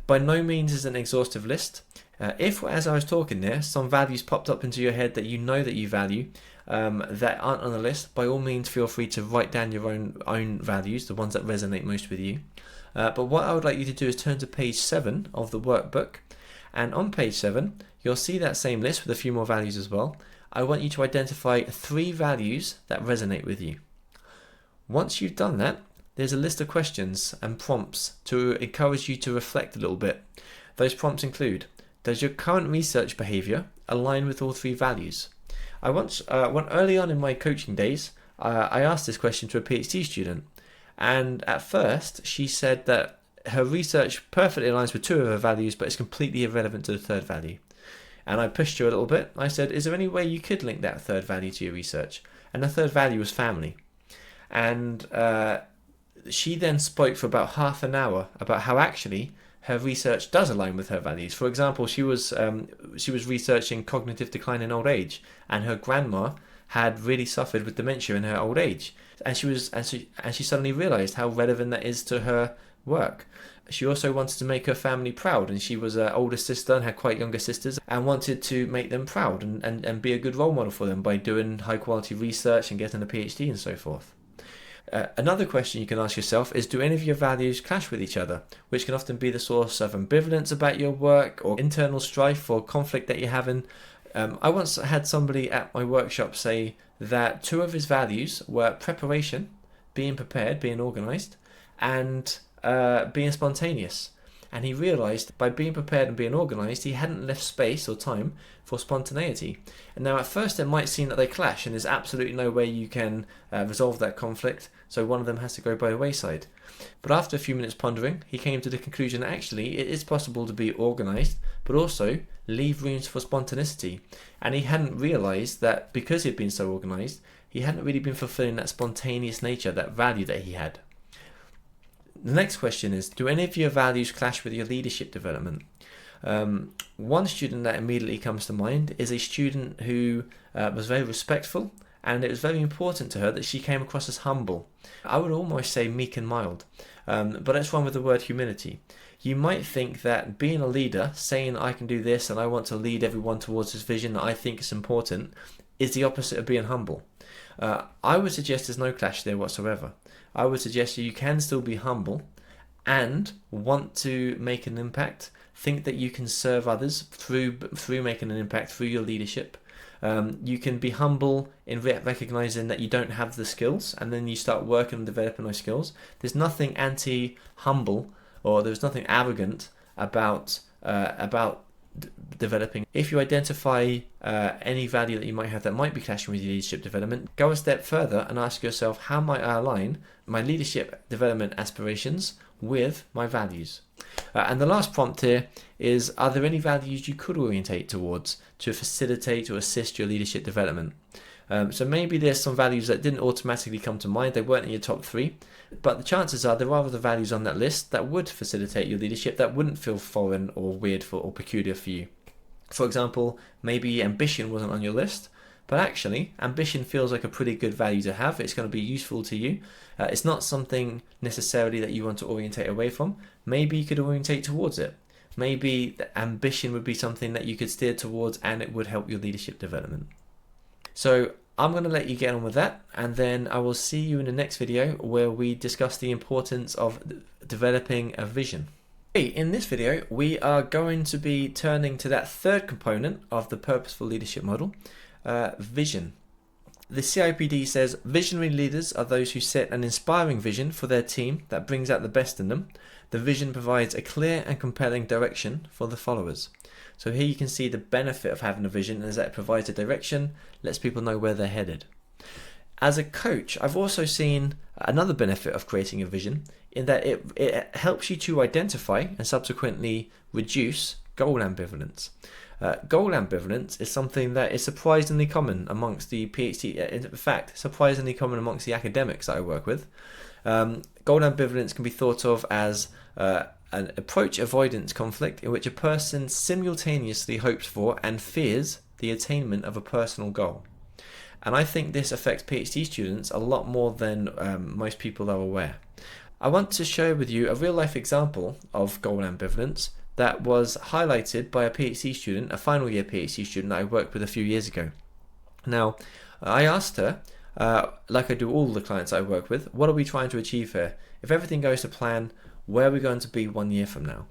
By no means is an exhaustive list. If, as I was talking there, some values popped up into your head that you know that you value that aren't on the list, by all means feel free to write down your own values, the ones that resonate most with you. But what I would like you to do is turn to page 7 of the workbook, and on page 7 you'll see that same list with a few more values as well. I want you to identify 3 values that resonate with you. Once you've done that, there's a list of questions and prompts to encourage you to reflect a little bit. Those prompts include: does your current research behaviour align with all 3 values? I once, early on in my coaching days, I asked this question to a PhD student, and at first she said that her research perfectly aligns with 2 of her values, but it's completely irrelevant to the 3rd value. And I pushed her a little bit. I said, is there any way you could link that 3rd value to your research? And the 3rd value was family. And she then spoke for about half an hour about how actually her research does align with her values. For example, she was researching cognitive decline in old age, and her grandma had really suffered with dementia in her old age, and she suddenly realised how relevant that is to her work. She also wanted to make her family proud, and she was an older sister and had quite younger sisters, and wanted to make them proud and be a good role model for them by doing high quality research and getting a PhD and so forth. Another question you can ask yourself is, do any of your values clash with each other, which can often be the source of ambivalence about your work or internal strife or conflict that you're having. I once had somebody at my workshop say that 2 of his values were preparation, being prepared, being organised, and being spontaneous. And he realised by being prepared and being organised, he hadn't left space or time for spontaneity. And now at first it might seem that they clash, and there's absolutely no way you can resolve that conflict, so one of them has to go by the wayside. But after a few minutes pondering, he came to the conclusion that actually it is possible to be organised, but also leave rooms for spontaneity. And he hadn't realised that because he'd been so organised, he hadn't really been fulfilling that spontaneous nature, that value that he had. The next question is, do any of your values clash with your leadership development? One student that immediately comes to mind is a student who was very respectful, and it was very important to her that she came across as humble. I would almost say meek and mild, but that's wrong with the word humility. You might think that being a leader, saying I can do this and I want to lead everyone towards this vision that I think is important, is the opposite of being humble. I would suggest there's no clash there whatsoever. I would suggest you can still be humble and want to make an impact, think that you can serve others through making an impact through your leadership. You can be humble in recognizing that you don't have the skills, and then you start working on developing those skills. There's nothing anti-humble, or there's nothing arrogant about developing. If you identify any value that you might have that might be clashing with your leadership development, go a step further and ask yourself, how might I align my leadership development aspirations with my values? And the last prompt here is, are there any values you could orientate towards to facilitate or assist your leadership development? So maybe there's some values that didn't automatically come to mind, they weren't in your top 3, but the chances are there are other values on that list that would facilitate your leadership, that wouldn't feel foreign or weird or peculiar for you. For example, maybe ambition wasn't on your list, but actually ambition feels like a pretty good value to have. It's going to be useful to you. It's not something necessarily that you want to orientate away from. Maybe you could orientate towards it. Maybe the ambition would be something that you could steer towards and it would help your leadership development. So I'm going to let you get on with that, and then I will see you in the next video where we discuss the importance of developing a vision. In this video, we are going to be turning to that third component of the purposeful leadership model, vision. The CIPD says visionary leaders are those who set an inspiring vision for their team that brings out the best in them. The vision provides a clear and compelling direction for the followers. So here you can see the benefit of having a vision is that it provides a direction, lets people know where they're headed. As a coach, I've also seen another benefit of creating a vision in that it helps you to identify and subsequently reduce goal ambivalence. Goal ambivalence is something that is surprisingly common amongst the PhD, in fact, surprisingly common amongst the academics that I work with. Goal ambivalence can be thought of as an approach avoidance conflict in which a person simultaneously hopes for and fears the attainment of a personal goal. And I think this affects PhD students a lot more than most people are aware. I want to share with you a real life example of goal ambivalence that was highlighted by a PhD student, a final year PhD student that I worked with a few years ago. Now, I asked her, like I do all the clients I work with, what are we trying to achieve here? If everything goes to plan, where are we going to be 1 year from now?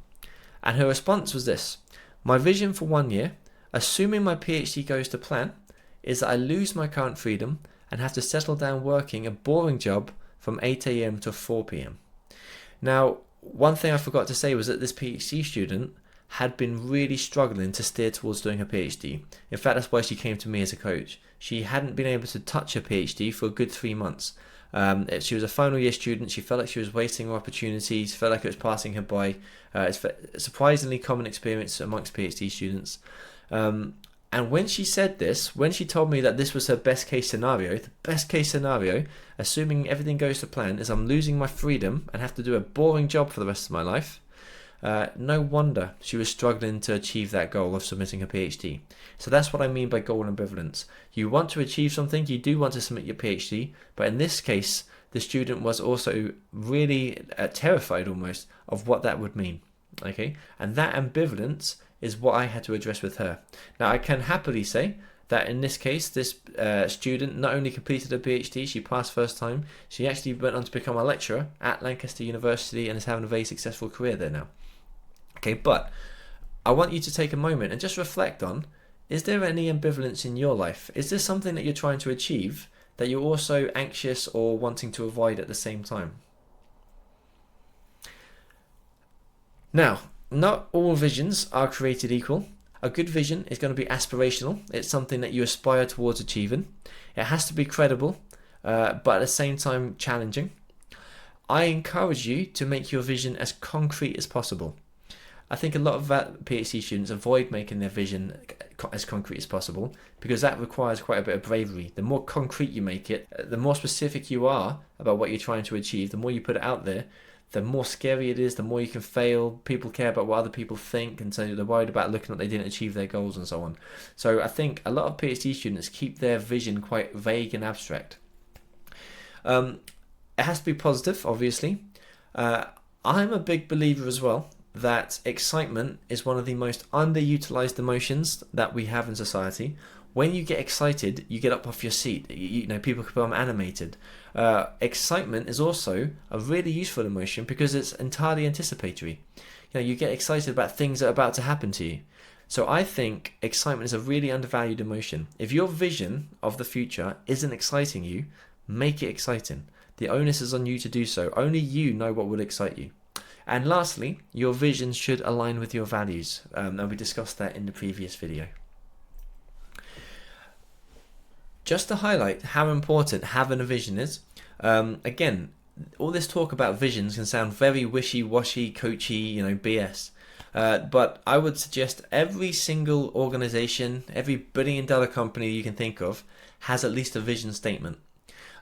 And her response was this: my vision for 1 year, assuming my PhD goes to plan, is that I lose my current freedom and have to settle down working a boring job from 8 AM to 4 PM. Now, one thing I forgot to say was that this PhD student had been really struggling to steer towards doing her PhD. In fact, that's why she came to me as a coach. She hadn't been able to touch her PhD for a good 3 months. She was a final year student. She felt like she was wasting her opportunities, felt like it was passing her by. It's a surprisingly common experience amongst PhD students. And when she said this, when she told me that this was her best case scenario, the best case scenario, assuming everything goes to plan, is I'm losing my freedom and have to do a boring job for the rest of my life. No wonder she was struggling to achieve that goal of submitting her PhD. So that's what I mean by goal ambivalence. You want to achieve something, you do want to submit your PhD, but in this case, the student was also really terrified almost of what that would mean. Okay, and that ambivalence is what I had to address with her. Now, I can happily say that in this case, this student not only completed her PhD, she passed first time, she actually went on to become a lecturer at Lancaster University and is having a very successful career there now. Okay, but I want you to take a moment and just reflect on, is there any ambivalence in your life? Is there something that you're trying to achieve that you're also anxious or wanting to avoid at the same time? Now, not all visions are created equal. A good vision is going to be aspirational. It's something that you aspire towards achieving. It has to be credible, but at the same time challenging. I encourage you to make your vision as concrete as possible. I think a lot of PhD students avoid making their vision as concrete as possible because that requires quite a bit of bravery. The more concrete you make it, the more specific you are about what you're trying to achieve, the more you put it out there, the more scary it is, the more you can fail. People care about what other people think, and so they're worried about looking like they didn't achieve their goals and so on. So I think a lot of PhD students keep their vision quite vague and abstract. It has to be positive, obviously. I'm a big believer as well that excitement is one of the most underutilized emotions that we have in society. When you get excited, you get up off your seat. You know, people become animated. Excitement is also a really useful emotion because it's entirely anticipatory. You know, you get excited about things that are about to happen to you. So I think excitement is a really undervalued emotion. If your vision of the future isn't exciting you, make it exciting. The onus is on you to do so. Only you know what will excite you. And lastly, your vision should align with your values. And we discussed that in the previous video. Just to highlight how important having a vision is, again, all this talk about visions can sound very wishy-washy, coachy, BS. But I would suggest every single organization, every billion-dollar company you can think of, has at least a vision statement.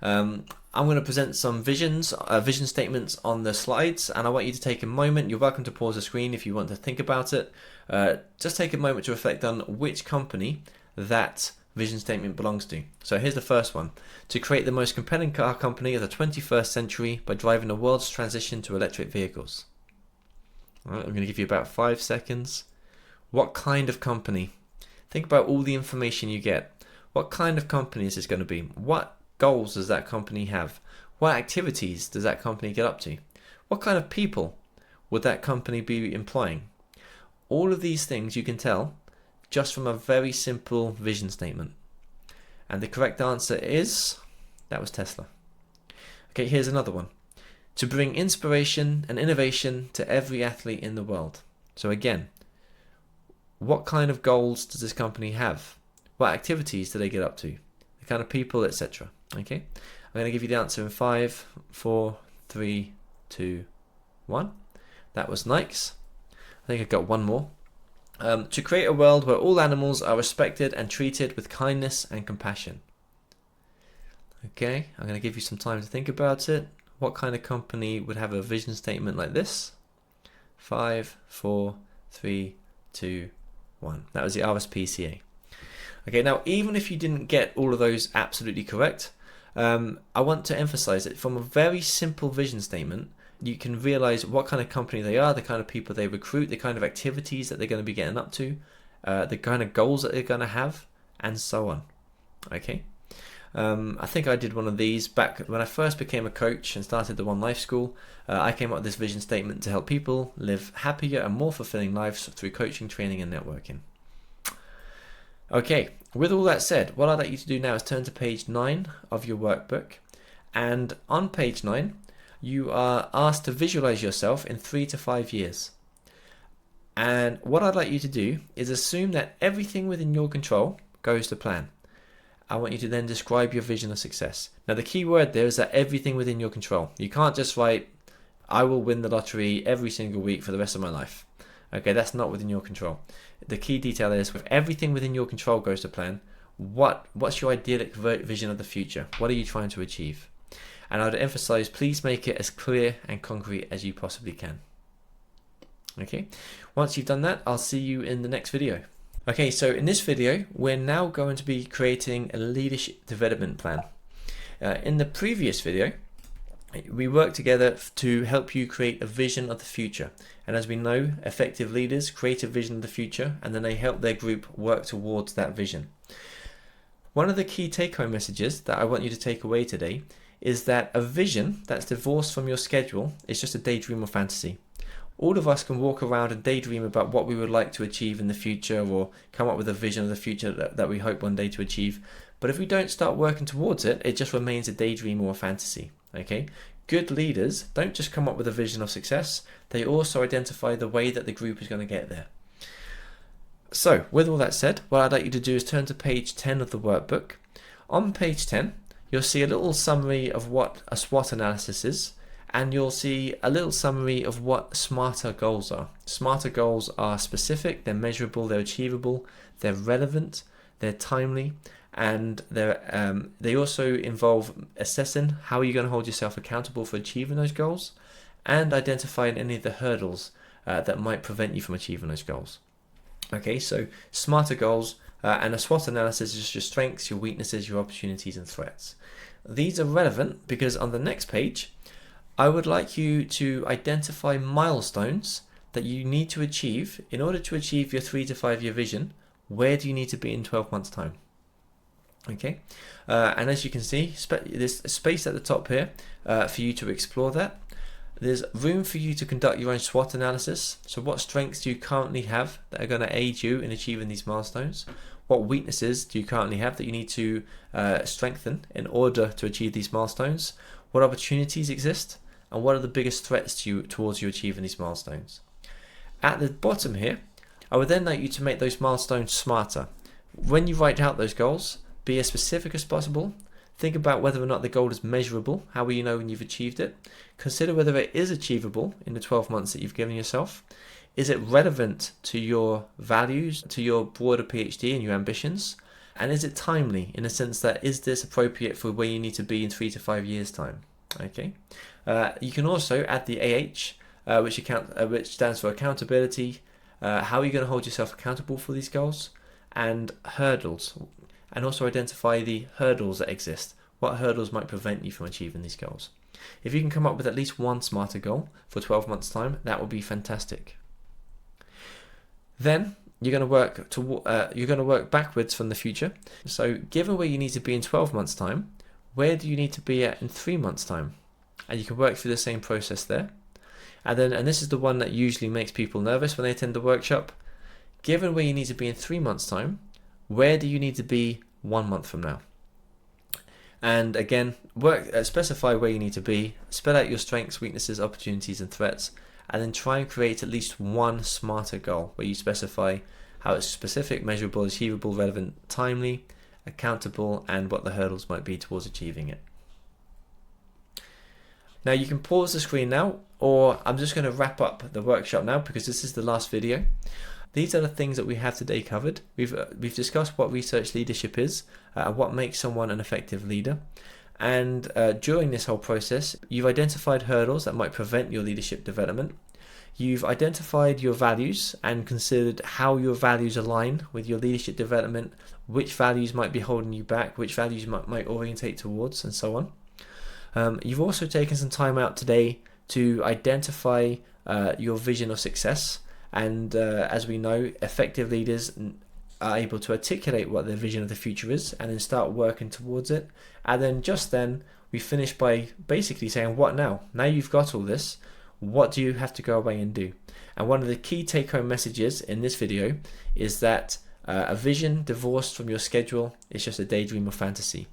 I'm going to present some vision statements on the slides, and I want you to take a moment. You're welcome to pause the screen if you want to think about it. Just take a moment to reflect on which company that vision statement belongs to. So here's the first one: to create the most compelling car company of the 21st century by driving the world's transition to electric vehicles. All right, I'm going to give you about 5 seconds. What kind of company? Think about all the information you get. What kind of company is this going to be? What goals does that company have? What activities does that company get up to? What kind of people would that company be employing? All of these things you can tell just from a very simple vision statement. And the correct answer is, that was Tesla. Okay, here's another one: to bring inspiration and innovation to every athlete in the world. So again, what kind of goals does this company have? What activities do they get up to? The kind of people, etc. Okay, I'm going to give you the answer in 5, 4, 3, 2, 1. That was Nike's. I think I've got one more. To create a world where all animals are respected and treated with kindness and compassion. Okay, I'm going to give you some time to think about it. What kind of company would have a vision statement like this? 5, 4, 3, 2, 1. That was the RSPCA. Okay, now even if you didn't get all of those absolutely correct, I want to emphasize that from a very simple vision statement, you can realize what kind of company they are, the kind of people they recruit, the kind of activities that they're going to be getting up to, the kind of goals that they're going to have, and so on. Okay. I think I did one of these back when I first became a coach and started the One Life School. I came up with this vision statement to help people live happier and more fulfilling lives through coaching, training, and networking. Okay, with all that said, what I'd like you to do now is turn to page 9 of your workbook. And on page 9, you are asked to visualize yourself in 3 to 5 years. And what I'd like you to do is assume that everything within your control goes to plan. I want you to then describe your vision of success. Now, the key word there is that everything within your control. You can't just write, I will win the lottery every single week for the rest of my life. Okay, that's not within your control. The key detail is, if everything within your control goes to plan, what's your idyllic vision of the future? What are you trying to achieve? And I would emphasize, please make it as clear and concrete as you possibly can. Okay, once you've done that, I'll see you in the next video. Okay, so in this video, we're now going to be creating a leadership development plan. In the previous video, we worked together to help you create a vision of the future. And as we know, effective leaders create a vision of the future, and then they help their group work towards that vision. One of the key take-home messages that I want you to take away today is that a vision that's divorced from your schedule is just a daydream or fantasy. All of us can walk around and daydream about what we would like to achieve in the future, or come up with a vision of the future that we hope one day to achieve. But if we don't start working towards it, it just remains a daydream or a fantasy. Okay? Good leaders don't just come up with a vision of success, they also identify the way that the group is going to get there. So, with all that said, what I'd like you to do is turn to page 10 of the workbook. On page 10, you'll see a little summary of what a SWOT analysis is, and you'll see a little summary of what SMARTer goals are. SMARTer goals are specific, they're measurable, they're achievable, they're relevant, they're timely, and they also involve assessing how you're going to hold yourself accountable for achieving those goals, and identifying any of the hurdles that might prevent you from achieving those goals. Okay, so SMARTer goals and a SWOT analysis is your strengths, your weaknesses, your opportunities and threats. These are relevant because on the next page, I would like you to identify milestones that you need to achieve in order to achieve your 3 to 5 year vision. Where do you need to be in 12 months time? Okay, and as you can see, there's a space at the top here for you to explore that. There's room for you to conduct your own SWOT analysis. So what strengths do you currently have that are going to aid you in achieving these milestones? What weaknesses do you currently have that you need to strengthen in order to achieve these milestones? What opportunities exist? And what are the biggest threats towards you achieving these milestones? At the bottom here, I would then like you to make those milestones smarter. When you write out those goals, be as specific as possible. Think about whether or not the goal is measurable. How will you know when you've achieved it? Consider whether it is achievable in the 12 months that you've given yourself. Is it relevant to your values, to your broader PhD and your ambitions? And is it timely in the sense that is this appropriate for where you need to be in 3 to 5 years time? Okay. You can also add the which stands for accountability. How are you going to hold yourself accountable for these goals? And hurdles. And also identify the hurdles that exist. What hurdles might prevent you from achieving these goals? If you can come up with at least one smarter goal for 12 months' time, that would be fantastic. Then you're going to work backwards from the future. So given where you need to be in 12 months' time, where do you need to be at in 3 months' time? And you can work through the same process there. And this is the one that usually makes people nervous when they attend the workshop. Given where you need to be in 3 months' time, where do you need to be 1 month from now? And again, specify where you need to be, spell out your strengths, weaknesses, opportunities, and threats, and then try and create at least one smarter goal where you specify how it's specific, measurable, achievable, relevant, timely, accountable, and what the hurdles might be towards achieving it. Now you can pause the screen now, or I'm just going to wrap up the workshop now because this is the last video. These are the things that we have today covered. We've discussed what research leadership is, what makes someone an effective leader, and during this whole process, you've identified hurdles that might prevent your leadership development. You've identified your values and considered how your values align with your leadership development, which values might be holding you back, which values might orientate towards, and so on. You've also taken some time out today to identify your vision of success. And as we know, effective leaders are able to articulate what their vision of the future is and then start working towards it. And then we finish by basically saying, what now? Now you've got all this, what do you have to go away and do? And one of the key take-home messages in this video is that a vision divorced from your schedule is just a daydream or fantasy.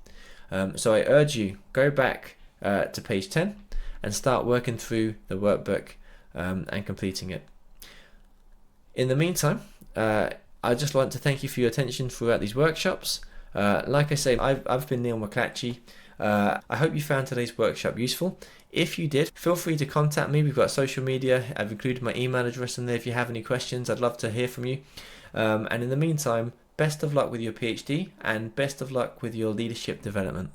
So I urge you, go back to page 10 and start working through the workbook and completing it. In the meantime, I'd just like to thank you for your attention throughout these workshops. Like I say, I've been Neil McClatchy. I hope you found today's workshop useful. If you did, feel free to contact me. We've got social media. I've included my email address in there if you have any questions. I'd love to hear from you. And in the meantime, best of luck with your PhD and best of luck with your leadership development.